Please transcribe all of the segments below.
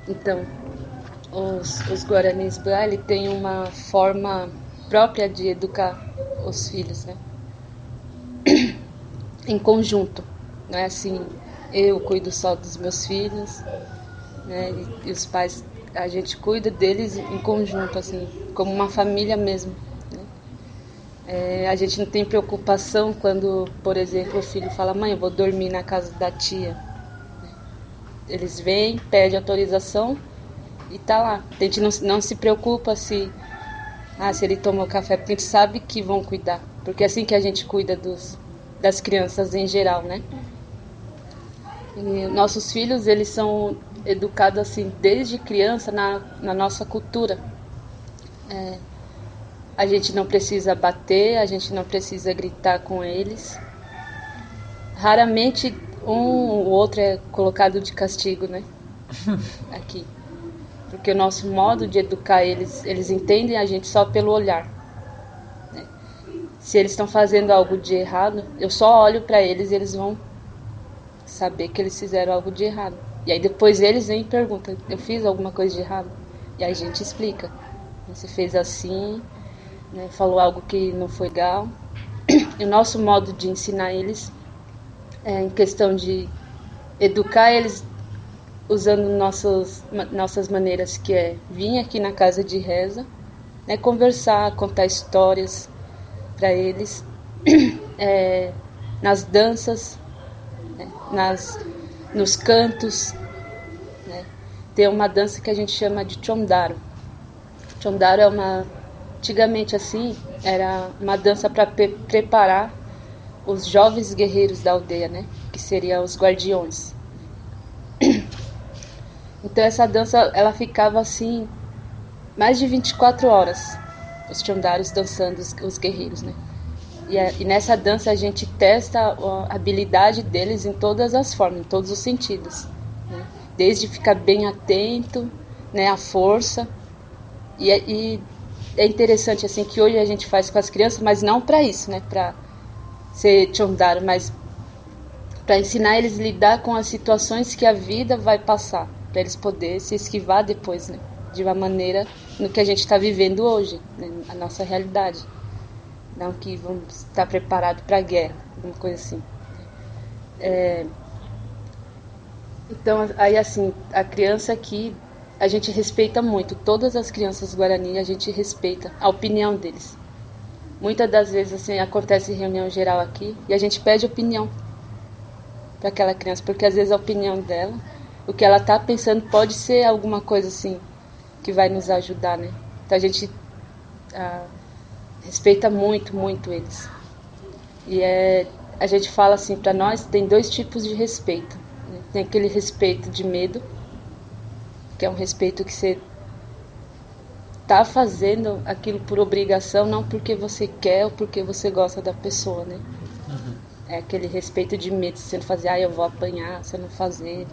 Então, os Guaranis Braille têm uma forma própria de educar os filhos, né? Em conjunto, não é assim, eu cuido só dos meus filhos, né? E os pais, a gente cuida deles em conjunto, assim, como uma família mesmo. Né? A gente não tem preocupação quando, por exemplo, o filho fala, mãe, eu vou dormir na casa da tia. Eles vêm, pedem autorização e tá lá. A gente não se preocupa se ele tomou café, porque a gente sabe que vão cuidar. Porque é assim que a gente cuida das crianças em geral, né? E nossos filhos, eles são educados assim desde criança na nossa cultura. A gente não precisa bater, a gente não precisa gritar com eles. Raramente um ou outro é colocado de castigo, né? Aqui. Porque o nosso modo de educar eles, eles entendem a gente só pelo olhar. Né? Se eles estão fazendo algo de errado, eu só olho para eles e eles vão saber que eles fizeram algo de errado. E aí depois eles vêm e perguntam, eu fiz alguma coisa de errado? E aí a gente explica. Você fez assim, né, falou algo que não foi legal. E o nosso modo de ensinar eles é em questão de educar eles usando nossas maneiras, que é vir aqui na casa de reza, né, conversar, contar histórias para eles, nas danças, né, nos cantos. Né. Tem uma dança que a gente chama de Chondaro. Chondaro é antigamente assim, era uma dança para preparar os jovens guerreiros da aldeia, né, que seriam os guardiões. Então essa dança, ela ficava assim mais de 24 horas, os Chondaros dançando os guerreiros, né? E nessa dança a gente testa a habilidade deles em todas as formas, em todos os sentidos, né? Desde ficar bem atento, né, a força. E é interessante assim que hoje a gente faz com as crianças, mas não para isso, né, para ser Chondaro, mas para ensinar eles a lidar com as situações que a vida vai passar, para eles poderem se esquivar depois, né, de uma maneira no que a gente está vivendo hoje, né, a nossa realidade. Não que vamos estar preparados para a guerra, alguma coisa assim. Então, aí assim, a criança aqui, a gente respeita muito, todas as crianças Guarani, a gente respeita a opinião deles. Muitas das vezes, assim, acontece reunião geral aqui e a gente pede opinião para aquela criança, porque às vezes a opinião dela, o que ela está pensando pode ser alguma coisa assim, que vai nos ajudar, né? Então a gente respeita muito, muito eles. E a gente fala assim, para nós tem dois tipos de respeito. Né? Tem aquele respeito de medo, que é um respeito que você tá fazendo aquilo por obrigação, não porque você quer ou porque você gosta da pessoa, né? É aquele respeito de medo, você não fazer, eu vou apanhar, se eu não fazer.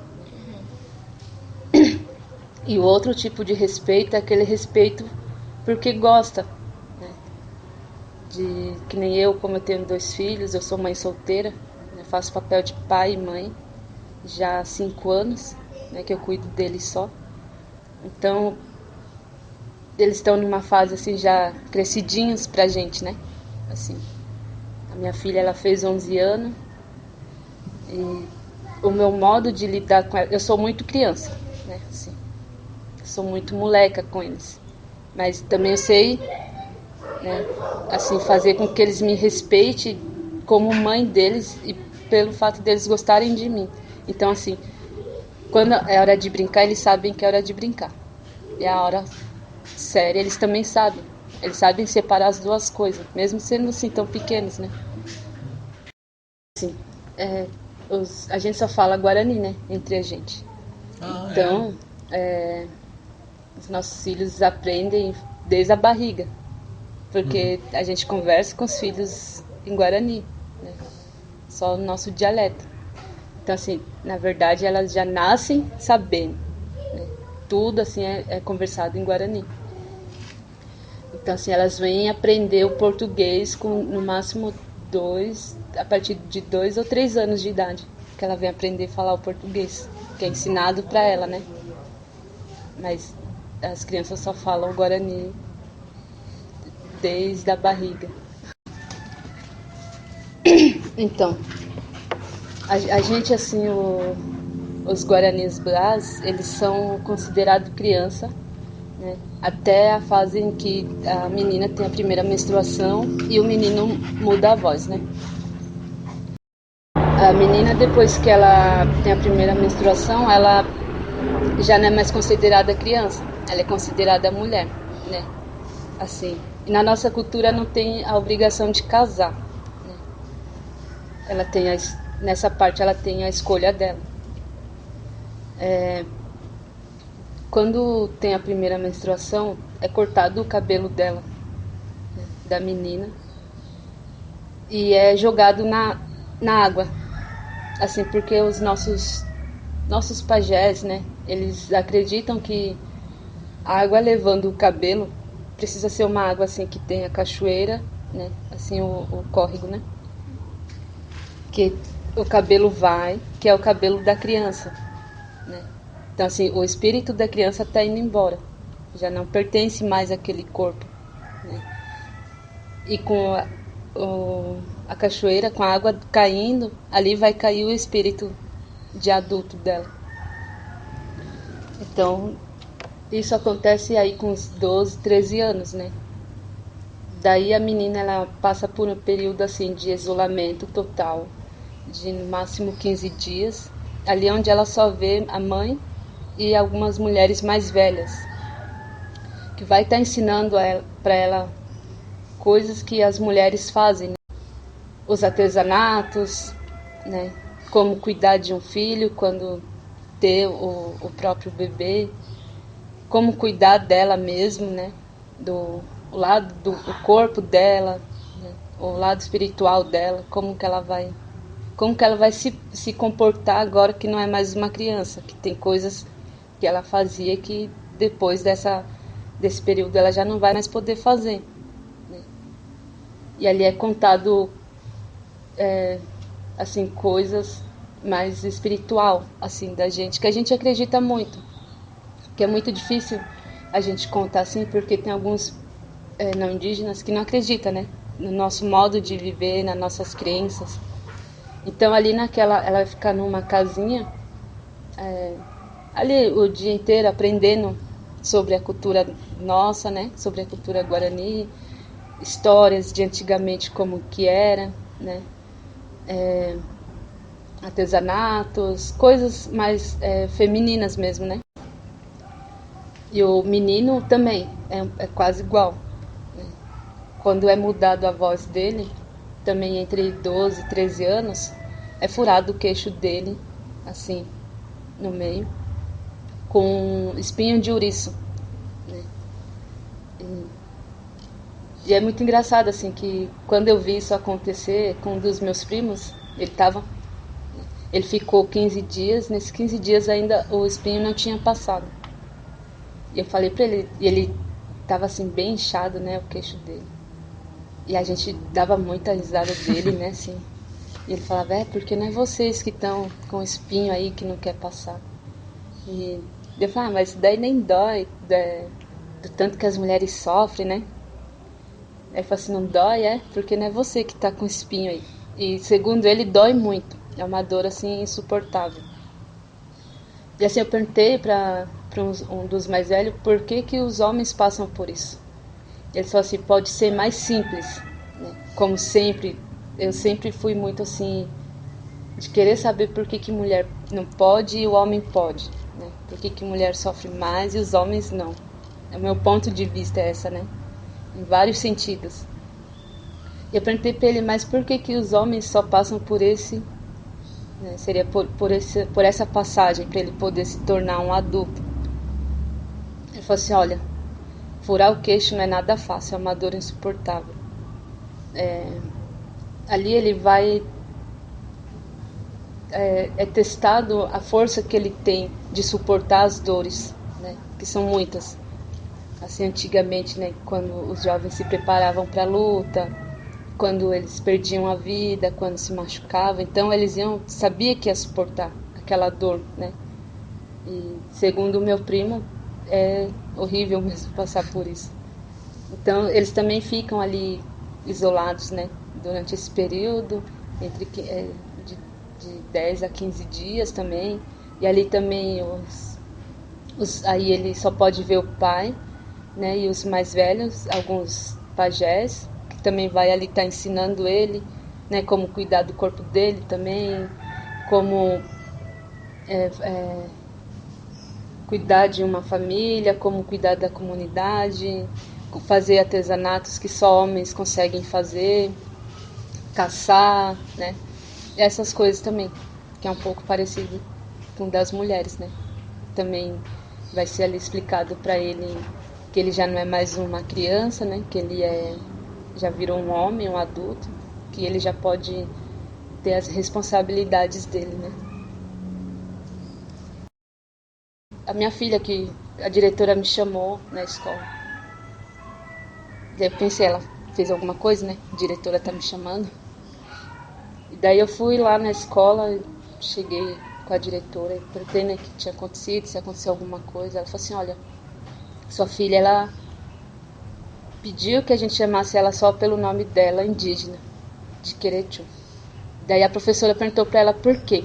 E o outro tipo de respeito é aquele respeito porque gosta, né? Que nem eu, como eu tenho 2 filhos, eu sou mãe solteira, né? Faço papel de pai e mãe já há 5 anos, né? Que eu cuido deles só. Então, eles estão numa fase assim já crescidinhos pra gente, né? Assim, a minha filha, ela fez 11 anos e o meu modo de lidar com ela, eu sou muito criança, né? Assim, eu sou muito moleca com eles, mas também eu sei, né, assim, fazer com que eles me respeitem como mãe deles e pelo fato deles gostarem de mim. Então, assim, quando é hora de brincar, eles sabem que é hora de brincar. E a hora séria, eles também sabem. Eles sabem separar as duas coisas, mesmo sendo assim tão pequenos, né? Assim, é, a gente só fala Guarani, né? Entre a gente. Ah, é? Então, os nossos filhos aprendem desde a barriga. Porque a gente conversa com os filhos em Guarani, né? Só o nosso dialeto. Então, assim, na verdade, elas já nascem sabendo. Né? Tudo, assim, é conversado em Guarani. Então, assim, elas vêm aprender o português com, no máximo, a partir de 2 ou 3 anos de idade. Que ela vem aprender a falar o português. Que é ensinado para ela, né? mas as crianças só falam Guarani desde a barriga. Então, a gente, assim, os Guaranis Brás, eles são considerados criança, né, até a fase em que a menina tem a primeira menstruação e o menino muda a voz, né? A menina, depois que ela tem a primeira menstruação, ela já não é mais considerada criança, ela é considerada mulher, né? Assim, e na nossa cultura não tem a obrigação de casar, né? Ela tem nessa parte ela tem a escolha dela. Quando tem a primeira menstruação, é cortado o cabelo dela, né, da menina, e é jogado na água, assim, porque os nossos pajés, né, eles acreditam que a água levando o cabelo precisa ser uma água assim que tenha cachoeira, né, assim o córrego, né, que o cabelo vai, que é o cabelo da criança, né. Então assim, o espírito da criança está indo embora, já não pertence mais àquele corpo, né. E com a cachoeira, com a água caindo, ali vai cair o espírito de adulto dela. Então, isso acontece aí com uns 12, 13 anos, né? Daí a menina, ela passa por um período assim de isolamento total, de no máximo 15 dias, ali onde ela só vê a mãe e algumas mulheres mais velhas, que vai estar ensinando para ela coisas que as mulheres fazem, né? Os artesanatos, né? Como cuidar de um filho quando ter o próprio bebê, como cuidar dela mesmo, né? O lado do o corpo dela, né? O lado espiritual dela, como que ela vai se comportar agora que não é mais uma criança, que tem coisas que ela fazia que depois desse período ela já não vai mais poder fazer, né? E ali é contado assim coisas mais espiritual assim da gente, que a gente acredita muito, que é muito difícil a gente contar assim, porque tem alguns não indígenas que não acreditam, né, no nosso modo de viver, nas nossas crenças. Então ali ela vai ficar numa casinha ali o dia inteiro aprendendo sobre a cultura nossa, né, sobre a cultura guarani, histórias de antigamente como que era, né, artesanatos, coisas mais femininas mesmo, né. E o menino também é quase igual. Quando é mudado a voz dele, também entre 12 e 13 anos, é furado o queixo dele, assim, no meio, com espinho de ouriço, né? E é muito engraçado, assim, que quando eu vi isso acontecer com um dos meus primos, ele ficou 15 dias, nesses 15 dias ainda o espinho não tinha passado. E eu falei pra ele, e ele tava assim, bem inchado, né, o queixo dele. E a gente dava muita risada dele, né, assim. E ele falava, porque não é vocês que estão com espinho aí que não quer passar. E eu falava, mas isso daí nem dói, do tanto que as mulheres sofrem, né? Aí ele falou assim, não dói, porque não é você que tá com espinho aí. E segundo ele, dói muito. É uma dor, assim, insuportável. E assim, eu perguntei para um dos mais velhos por que os homens passam por isso. Ele falou assim, pode ser mais simples, né? Como sempre, eu sempre fui muito assim, de querer saber por que mulher não pode e o homem pode, né? Por que mulher sofre mais e os homens não. O meu ponto de vista é essa, né? Em vários sentidos. E eu perguntei para ele, mas por que os homens só passam por esse, né? Seria por essa passagem para ele poder se tornar um adulto. Ele falou assim, olha, furar o queixo não é nada fácil, é uma dor insuportável. Ali ele vai é testado a força que ele tem de suportar as dores, né? Que são muitas. Assim, antigamente, né, quando os jovens se preparavam para a luta, quando eles perdiam a vida, quando se machucavam, então eles sabia que ia suportar aquela dor, né? E segundo o meu primo, é horrível mesmo passar por isso. Então, eles também ficam ali isolados, né, durante esse período, de 10 a 15 dias também. E ali também aí ele só pode ver o pai, né, e os mais velhos, alguns pajés, que também vai ali estar ensinando ele, né, como cuidar do corpo dele também, como cuidar de uma família, como cuidar da comunidade, fazer artesanatos que só homens conseguem fazer, caçar, né? Essas coisas também, que é um pouco parecido com o das mulheres, né? Também vai ser ali explicado para ele que ele já não é mais uma criança, né? Que ele já virou um homem, um adulto, que ele já pode ter as responsabilidades dele, né? A minha filha, que a diretora me chamou na escola. Daí eu pensei, ela fez alguma coisa, né? A diretora tá me chamando. E daí eu fui lá na escola, cheguei com a diretora e perguntei, né, o que tinha acontecido, se aconteceu alguma coisa. Ela falou assim, olha, sua filha, ela pediu que a gente chamasse ela só pelo nome dela, indígena, de Querechu. Daí a professora perguntou pra ela por quê.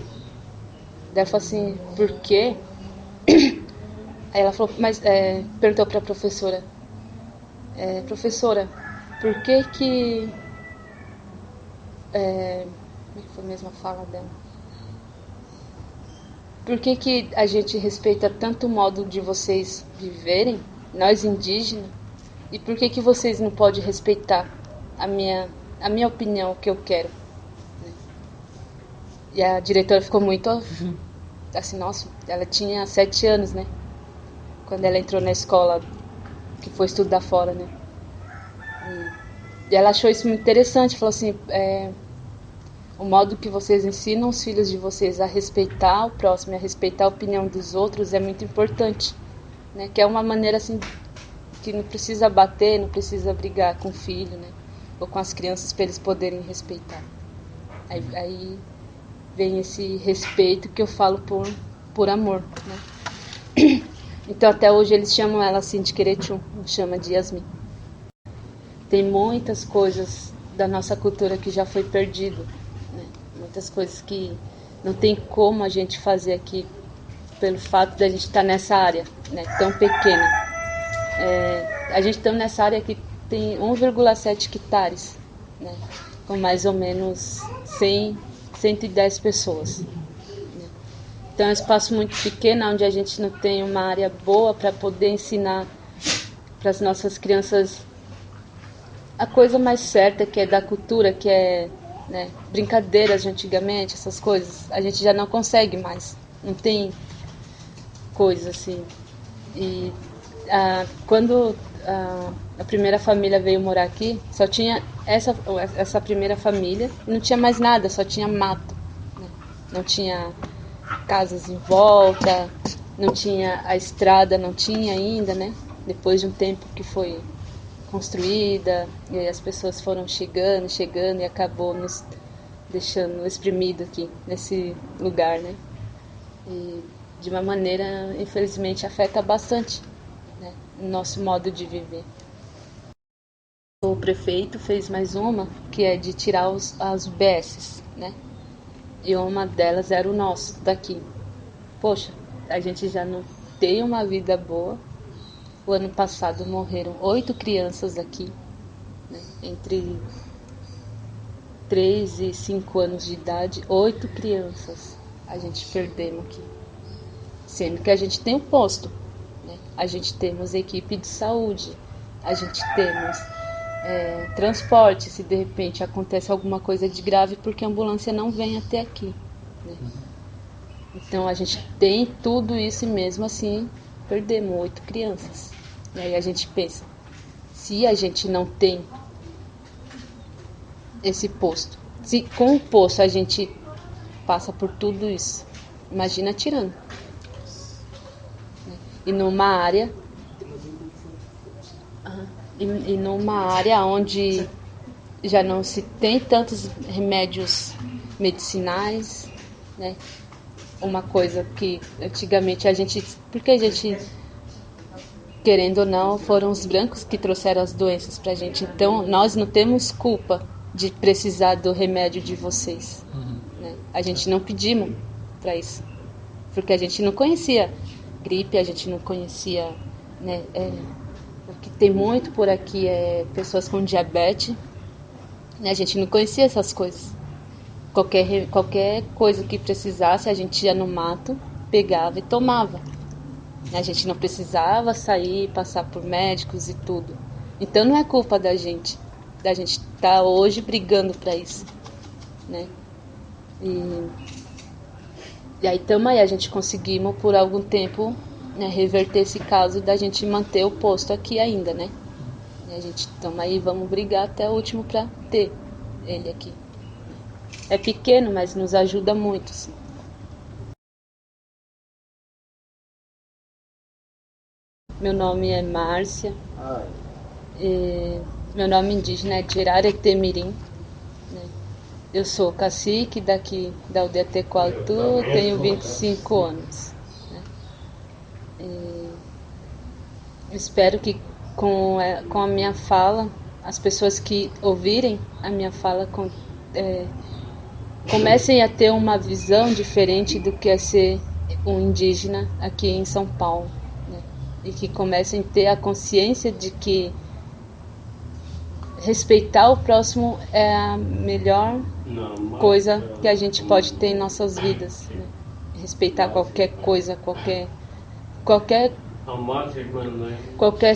Daí ela falou assim, por quê? Aí ela falou, perguntou pra professora, professora, por que que... como é que foi mesmo a fala dela? Por que que a gente respeita tanto o modo de vocês viverem, nós indígenas, e por que que vocês não podem respeitar a minha opinião, o que eu quero? E a diretora ficou muito assim, nossa, ela tinha 7 anos, né? Quando ela entrou na escola, que foi estudar fora, né? E ela achou isso muito interessante, falou assim, o modo que vocês ensinam os filhos de vocês a respeitar o próximo, a respeitar a opinião dos outros é muito importante, né? Que é uma maneira assim que não precisa bater, não precisa brigar com o filho, né? Ou com as crianças para eles poderem respeitar. Aí vem esse respeito que eu falo por amor, né? Então até hoje eles chamam ela assim de Querechu, não chama de Yasmin. Tem muitas coisas da nossa cultura que já foi perdido, né? Muitas coisas que não tem como a gente fazer aqui pelo fato de a gente estar nessa área, né, tão pequena. A gente está nessa área que tem 1,7 hectares, né, com mais ou menos 110 pessoas. Então é um espaço muito pequeno, onde a gente não tem uma área boa para poder ensinar para as nossas crianças a coisa mais certa, que é da cultura, que é, né, brincadeiras de antigamente, essas coisas. A gente já não consegue mais, não tem coisa assim. E quando a primeira família veio morar aqui, só tinha essa primeira família, e não tinha mais nada, só tinha mato, né? Não tinha casas em volta, não tinha a estrada, não tinha ainda, né? Depois de um tempo que foi construída, e aí as pessoas foram chegando e acabou nos deixando exprimido aqui nesse lugar, né? E de uma maneira, infelizmente, afeta bastante, né, o nosso modo de viver. O prefeito fez mais uma, que é de tirar as UBSs, né? E uma delas era o nosso, daqui. Poxa, a gente já não tem uma vida boa. O ano passado morreram 8 crianças aqui, né? Entre 3 e 5 anos de idade, 8 crianças a gente perdemos aqui. Sendo que a gente tem um posto, né? A gente temos equipe de saúde, a gente temos transporte, se de repente acontece alguma coisa de grave, porque a ambulância não vem até aqui, né? Então a gente tem tudo isso e mesmo assim perdemos 8 crianças. E aí a gente pensa, se a gente não tem esse posto, se com o posto a gente passa por tudo isso, imagina tirando. E numa área onde já não se tem tantos remédios medicinais, né? Uma coisa que antigamente porque a gente querendo ou não, foram os brancos que trouxeram as doenças pra gente. Então, nós não temos culpa de precisar do remédio de vocês. Né? A gente não pedimos para isso. Porque a gente não conhecia gripe, a gente não conhecia... Né, o que tem muito por aqui é pessoas com diabetes. Né? A gente não conhecia essas coisas. Qualquer coisa que precisasse, a gente ia no mato, pegava e tomava. A gente não precisava sair, passar por médicos e tudo. Então não é culpa da gente estar hoje brigando para isso, né? E aí também a gente conseguimos por algum tempo, né, reverter esse caso da gente manter o posto aqui ainda, né? E a gente aí vamos brigar até o último para ter ele aqui. É pequeno, mas nos ajuda muito, sim. Meu nome é Márcia. Meu nome indígena é Tiraretemirim. Né? Eu sou cacique daqui da aldeia Tecoaltu, tenho 25 anos. Né? Espero que com a minha fala, as pessoas que ouvirem a minha fala comecem a ter uma visão diferente do que é ser um indígena aqui em São Paulo. Né? E que comecem a ter a consciência de que respeitar o próximo é a melhor coisa que a gente pode ter em nossas vidas. Né? Respeitar qualquer coisa, qualquer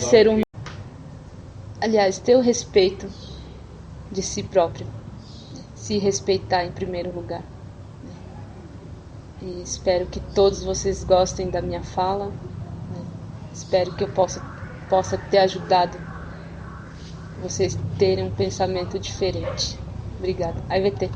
ser humano. Aliás, ter o respeito de si próprio. Se respeitar em primeiro lugar. E espero que todos vocês gostem da minha fala. Né? Espero que eu possa ter ajudado vocês terem um pensamento diferente. Obrigada. AIVT.